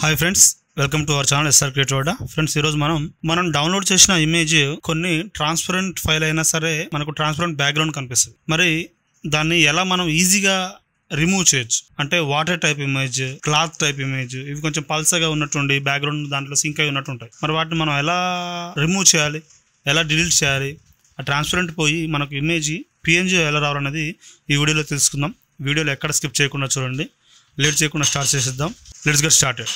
Hi friends, welcome to our channel SR Creative Adda. Friends, ఈరోజు మనం download చేసిన image కొన్ని ట్రాన్స్పరెంట్ ఫైల్ అయినా సరే మనకు ట్రాన్స్పరెంట్ బ్యాక్గ్రౌండ్ కనిపిస్తుంది. మరి దాన్ని ఎలా మనం ఈజీగా రిమూవ్ చేయొచ్చు అంటే water type image, cloth type image, ఇవి కొంచెం పల్సగా ఉన్నట్టుండి బ్యాక్గ్రౌండ్ దాంట్లో సింక్ అయి ఉన్నట్టు ఉంటాయి. మరి వాటిని మనం ఎలా రిమూవ్ చేయాలి, ఎలా డిలీట్ చేయాలి, ఆ ట్రాన్స్పరెంట్ పోయి మనకు ఇమేజ్ పిఎన్జీ ఎలా రావాలన్నది ఈ వీడియోలో తెలుసుకుందాం. వీడియోలో ఎక్కడ స్కిప్ చేయకుండా చూడండి. లేట్ చేయకుండా స్టార్ట్ చేసేద్దాం. Let's get started.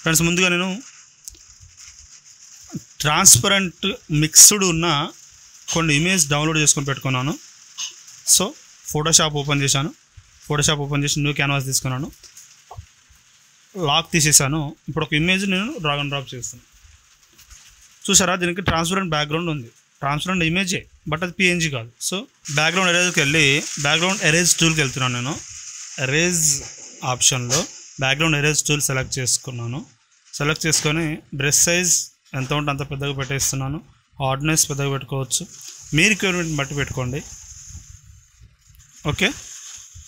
ఫ్రెండ్స్, ముందుగా నేను ట్రాన్స్పరెంట్ మిక్స్డ్ ఉన్న కొన్ని ఇమేజ్ డౌన్లోడ్ చేసుకొని పెట్టుకున్నాను. సో ఫోటోషాప్ ఓపెన్ చేశాను. ఫోటోషాప్ ఓపెన్ చేసి న్యూ క్యాన్వాస్ తీసుకున్నాను. లాక్ తీసేసాను. ఇప్పుడు ఒక ఇమేజ్ నేను డ్రాగ్ అండ్ డ్రాప్ చేస్తాను. చూసారా, దీనికి ట్రాన్స్పరెంట్ బ్యాక్గ్రౌండ్ ఉంది. ట్రాన్స్పరెంట్ ఇమేజే, బట్ అది పిఎన్జీ కాదు. సో బ్యాక్గ్రౌండ్ ఎరేజ్కి వెళ్ళి బ్యాక్గ్రౌండ్ ఎరేజ్ టూల్కి వెళ్తున్నాను. నేను ఎరేజ్ ఆప్షన్లో బ్యాక్గ్రౌండ్ ఎరేజ్ టూల్ సెలెక్ట్ చేసుకున్నాను. సెలెక్ట్ చేసుకొని బ్రష్ సైజ్ ఎంత ఉంటే అంత పెద్దగా పెట్టేస్తున్నాను. హార్డ్నెస్ పెద్దగా పెట్టుకోవచ్చు, మీ రిక్వైర్మెంట్ని బట్టి పెట్టుకోండి. ఓకే,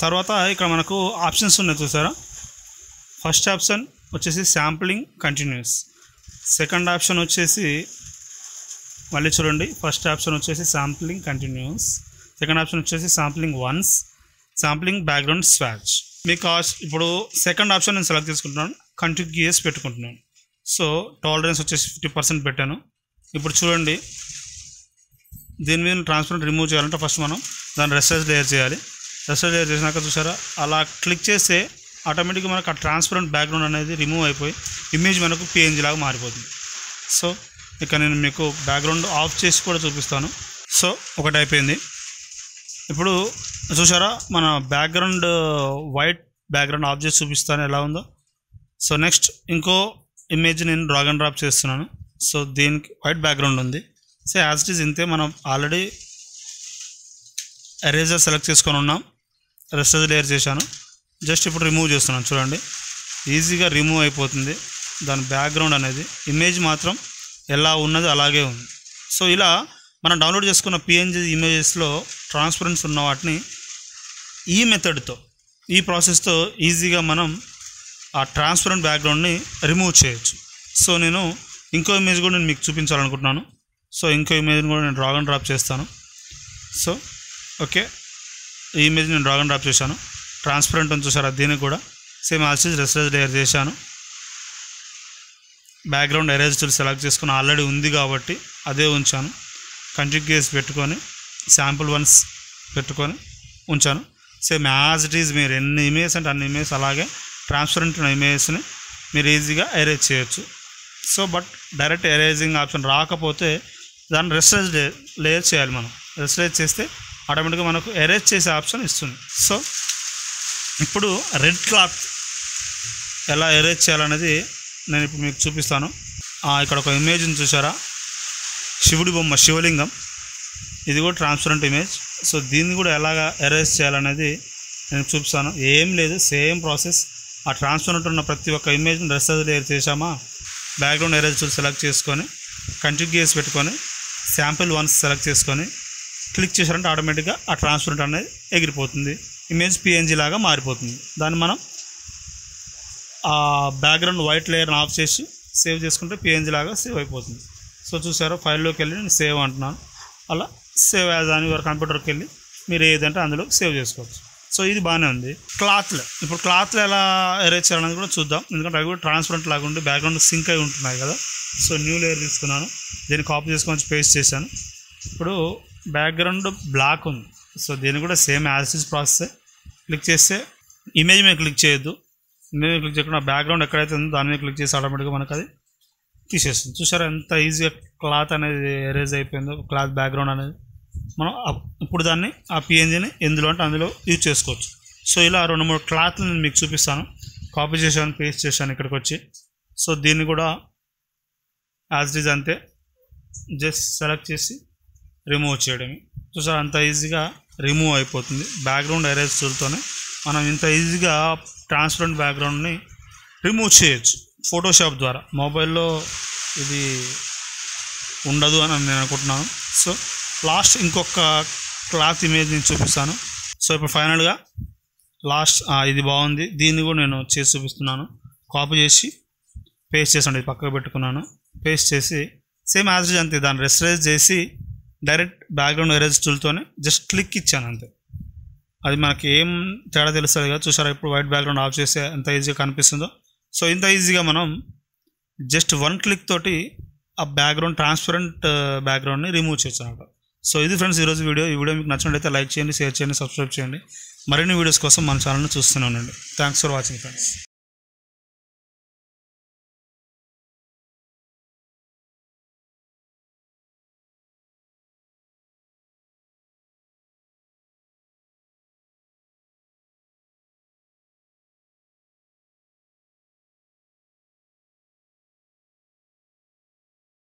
తర్వాత ఇక్కడ మనకు ఆప్షన్స్ ఉన్నాయి చూసారా. ఫస్ట్ ఆప్షన్ వచ్చేసి శాంప్లింగ్ కంటిన్యూస్. సెకండ్ ఆప్షన్ వచ్చేసి మళ్ళీ చూడండి, ఫస్ట్ ఆప్షన్ వచ్చేసి శాంప్లింగ్ కంటిన్యూస్, సెకండ్ ఆప్షన్ వచ్చేసి sampling once, sampling background swatch. మీకు ఇప్పుడు సెకండ్ ఆప్షన్ నేను సెలెక్ట్ చేసుకుంటున్నాను, కంటిన్యూస్ పెట్టుకుంటున్నాను. సో టాలరెన్స్ వచ్చేసి 50% పెట్టాను. ఇప్పుడు చూడండి, దీని మీద ట్రాన్స్పరెంట్ రిమూవ్ చేయాలంటే ఫస్ట్ మనం దాన్ని రెస్టైజ్ లేయర్ చేయాలి. రెస్టైజ్ లేయర్ చేసినాక చూసారా, అలా క్లిక్ చేస్తే ఆటోమేటిక్గా మనకు ఆ ట్రాన్స్పరెంట్ బ్యాక్గ్రౌండ్ అనేది రిమూవ్ అయిపోయి ఇమేజ్ మనకు పిఎన్జీ లాగా మారిపోతుంది. సో ఇక నేను మీకు బ్యాక్గ్రౌండ్ ఆఫ్ చేసి కూడా చూపిస్తాను. సో ఒకటి అయిపోయింది. ఇప్పుడు చూసారా, మన బ్యాక్గ్రౌండ్ వైట్ బ్యాక్గ్రౌండ్ ఆఫ్ చేసి చూపిస్తాను ఎలా ఉందో. సో నెక్స్ట్ ఇంకో ఇమేజ్ నేను డ్రాగ్ అండ్ డ్రాప్ చేస్తున్నాను. సో దీనికి వైట్ బ్యాక్గ్రౌండ్ ఉంది. సో యాజ్ ఇట్ ఈజ్ ఇంతే. మనం ఆల్రెడీ ఎరేజర్ సెలెక్ట్ చేసుకొని ఉన్నాం, రెస్టైజ్ లేయర్ చేశాను. జస్ట్ ఇప్పుడు రిమూవ్ చేస్తున్నాను. చూడండి, ఈజీగా రిమూవ్ అయిపోతుంది దాని బ్యాక్గ్రౌండ్ అనేది. ఇమేజ్ మాత్రం ఎలా ఉన్నది అలాగే ఉంది. సో ఇలా మనం డౌన్లోడ్ చేసుకున్న పిఎన్జీ ఇమేజెస్లో ట్రాన్స్పరెన్స్ ఉన్న వాటిని ఈ మెథడ్తో, ఈ ప్రాసెస్తో ఈజీగా మనం ఆ ట్రాన్స్పరెంట్ బ్యాక్గ్రౌండ్ని రిమూవ్ చేయొచ్చు. సో నేను ఇంకో ఇమేజ్ కూడా నేను మీకు చూపించాలనుకుంటున్నాను. సో ఇంకో ఇమేజ్ని కూడా నేను డ్రాగ్ అండ్ డ్రాప్ చేస్తాను. సో ఓకే, ఈ ఇమేజ్ నేను డ్రాగ్ అండ్ డ్రాప్ చేశాను. ట్రాన్స్పరెంట్ అని చూసారా, దీనికి కూడా సేమ్ యాజ్ రెస్టైజ్ లేయర్ చేశాను. బ్యాక్గ్రౌండ్ ఎరేజ్ టూల్ సెలెక్ట్ చేసుకుని ఆల్రెడీ ఉంది కాబట్టి అదే ఉంచాను. కంటిన్యూస్ పెట్టుకొని శాంపుల్ వన్స్ పెట్టుకొని ఉంచాను. Same as it is. మీరు ఎన్ని ఇమేజ్ అంటే అన్ని ఇమేజ్ అలాగే ట్రాన్స్పరెంట్ ఉన్న ఇమేజ్ని మీరు ఈజీగా ఎరేజ్ చేయొచ్చు. So but direct erasing option రాకపోతే దాన్ని రెస్టైజ్ లేయర్ చేయాలి. మనం రెస్టైజ్ చేస్తే ఆటోమేటిక్గా మనకు ఎరేజ్ చేసే ఆప్షన్ ఇస్తుంది. సో ఇప్పుడు రెడ్ క్లాత్ ఎలా ఎరేజ్ చేయాలనేది నేను ఇప్పుడు మీకు చూపిస్తాను. ఇక్కడ ఒక ఇమేజ్ని చూసారా, శివుడి బొమ్మ, శివలింగం. ఇది కూడా ట్రాన్స్పరెంట్ ఇమేజ్. సో దీన్ని కూడా ఎలాగ ఎరేజ్ చేయాలనేది నేను చూపిస్తాను. ఏం లేదు, సేమ్ ప్రాసెస్. ఆ ట్రాన్స్పరెంట్ ఉన్న ప్రతి ఒక్క ఇమేజ్ని రెస్టైజ్ లేయర్ చేసామా, బ్యాక్గ్రౌండ్ ఎరేజ్ టూల్ సెలెక్ట్ చేసుకొని కంటిన్యూస్ పెట్టుకొని శాంపిల్ వన్స్ సెలెక్ట్ చేసుకొని క్లిక్ చేశారంటే ఆటోమేటిక్గా ఆ ట్రాన్స్పరెంట్ అనేది ఎగిరిపోతుంది. ఇమేజ్ పిఎన్జీ లాగా మారిపోతుంది. దాన్ని మనం ఆ బ్యాక్గ్రౌండ్ వైట్ లేయర్ని ఆఫ్ చేసి సేవ్ చేసుకుంటే పిఎన్జీ లాగా సేవ్ అయిపోతుంది. సో చూసారో, ఫైల్లోకి వెళ్ళి నేను సేవ్ అంటున్నాను. అలా సేవ్ యాజ్ అని వారి కంప్యూటర్కి వెళ్ళి మీరు ఏదంటే అందులో సేవ్ చేసుకోవచ్చు. సో ఇది బాగానే ఉంది. క్లాత్లో ఇప్పుడు క్లాత్లో ఎలా ఎరేజ్ చేయాలనేది కూడా చూద్దాం. ఎందుకంటే అవి కూడా ట్రాన్స్పరెంట్ లాగా ఉండి బ్యాక్గ్రౌండ్ సింక్ అయి ఉంటున్నాయి కదా. సో న్యూ లేయర్ తీసుకున్నాను, దీన్ని కాపీ చేసుకొని పేస్ట్ చేశాను. ఇప్పుడు బ్యాక్గ్రౌండ్ బ్లాక్ ఉంది. సో దీన్ని కూడా same as is process. Click చేస్తే ఇమేజ్ మీద క్లిక్ చేయొద్దు. ఇమేజ్ మీద క్లిక్ చేయకుండా బ్యాక్గ్రౌండ్ ఎక్కడైతే ఉందో దాని మీద క్లిక్ చేసి ఆటోమేటిక్గా మనకు అది తీసేస్తుంది. చూసారా ఎంత ఈజీగా క్లాత్ అనేది ఎరేజ్ అయిపోయిందో. క్లాత్ బ్యాక్గ్రౌండ్ అనేది మనం ఇప్పుడు దాన్ని ఆ పిఎన్జీని ఎందులో అంటే అందులో యూజ్ చేసుకోవచ్చు. సో ఇలా 2-3 క్లాత్లు నేను మీకు చూపిస్తాను. కాపీ చేశాను, పేస్ట్ చేశాను ఇక్కడికి వచ్చి. సో దీన్ని కూడా యాజ్ ఇట్ ఈజ్ అంతే, జస్ట్ సెలెక్ట్ చేసి రిమూవ్ చేయడమే. చూసారా అంత ఈజీగా రిమూవ్ అయిపోతుంది. బ్యాక్గ్రౌండ్ ఎరేజ్ టూల్తోనే మనం ఇంత ఈజీగా ట్రాన్స్పరెంట్ బ్యాక్గ్రౌండ్ని రిమూవ్ చేయొచ్చు ఫోటోషాప్ ద్వారా. మొబైల్లో ఇది ఉండదు అని నేను అనుకుంటున్నాను. సో లాస్ట్ ఇంకొక క్లాత్ ఇమేజ్ నేను చూపిస్తాను. సో ఇప్పుడు ఫైనల్గా లాస్ట్ ఇది బాగుంది, దీన్ని కూడా నేను చేసి చూపిస్తున్నాను. కాపీ చేసి పేస్ట్ చేసాను, ఇది పక్కకు పెట్టుకున్నాను. పేస్ట్ చేసి సేమ్ యాజ్ ఇట్ అంతే, దాన్ని రెస్టరైజ్ చేసి డైరెక్ట్ బ్యాక్గ్రౌండ్ ఎరేజ్ టూల్తోనే జస్ట్ క్లిక్ ఇచ్చాను అంతే. అది మనకి ఏం తేడా తెలుస్తుంది కదా, చూసారా ఇప్పుడు వైట్ బ్యాక్గ్రౌండ్ ఆఫ్ చేస్తే ఎంత ఈజీగా కనిపిస్తుందో. సో ఇంత ఈజీగా మనం జస్ట్ 1 క్లిక్ తోటి ఆ బ్యాక్గ్రౌండ్ ట్రాన్స్పరెంట్ బ్యాక్గ్రౌండ్ని రిమూవ్ చేయొచ్చు అన్నమాట. సో ఇది ఫ్రెండ్స్ ఈరోజు వీడియో. ఈ వీడియో మీకు నచ్చినట్లయితే లైక్ చేయండి, షేర్ చేయండి, సబ్స్క్రైబ్ చేయండి. మరిన్ని వీడియోస్ కోసం మన ఛానల్ని చూస్తూనే ఉండండి. Thanks for watching friends.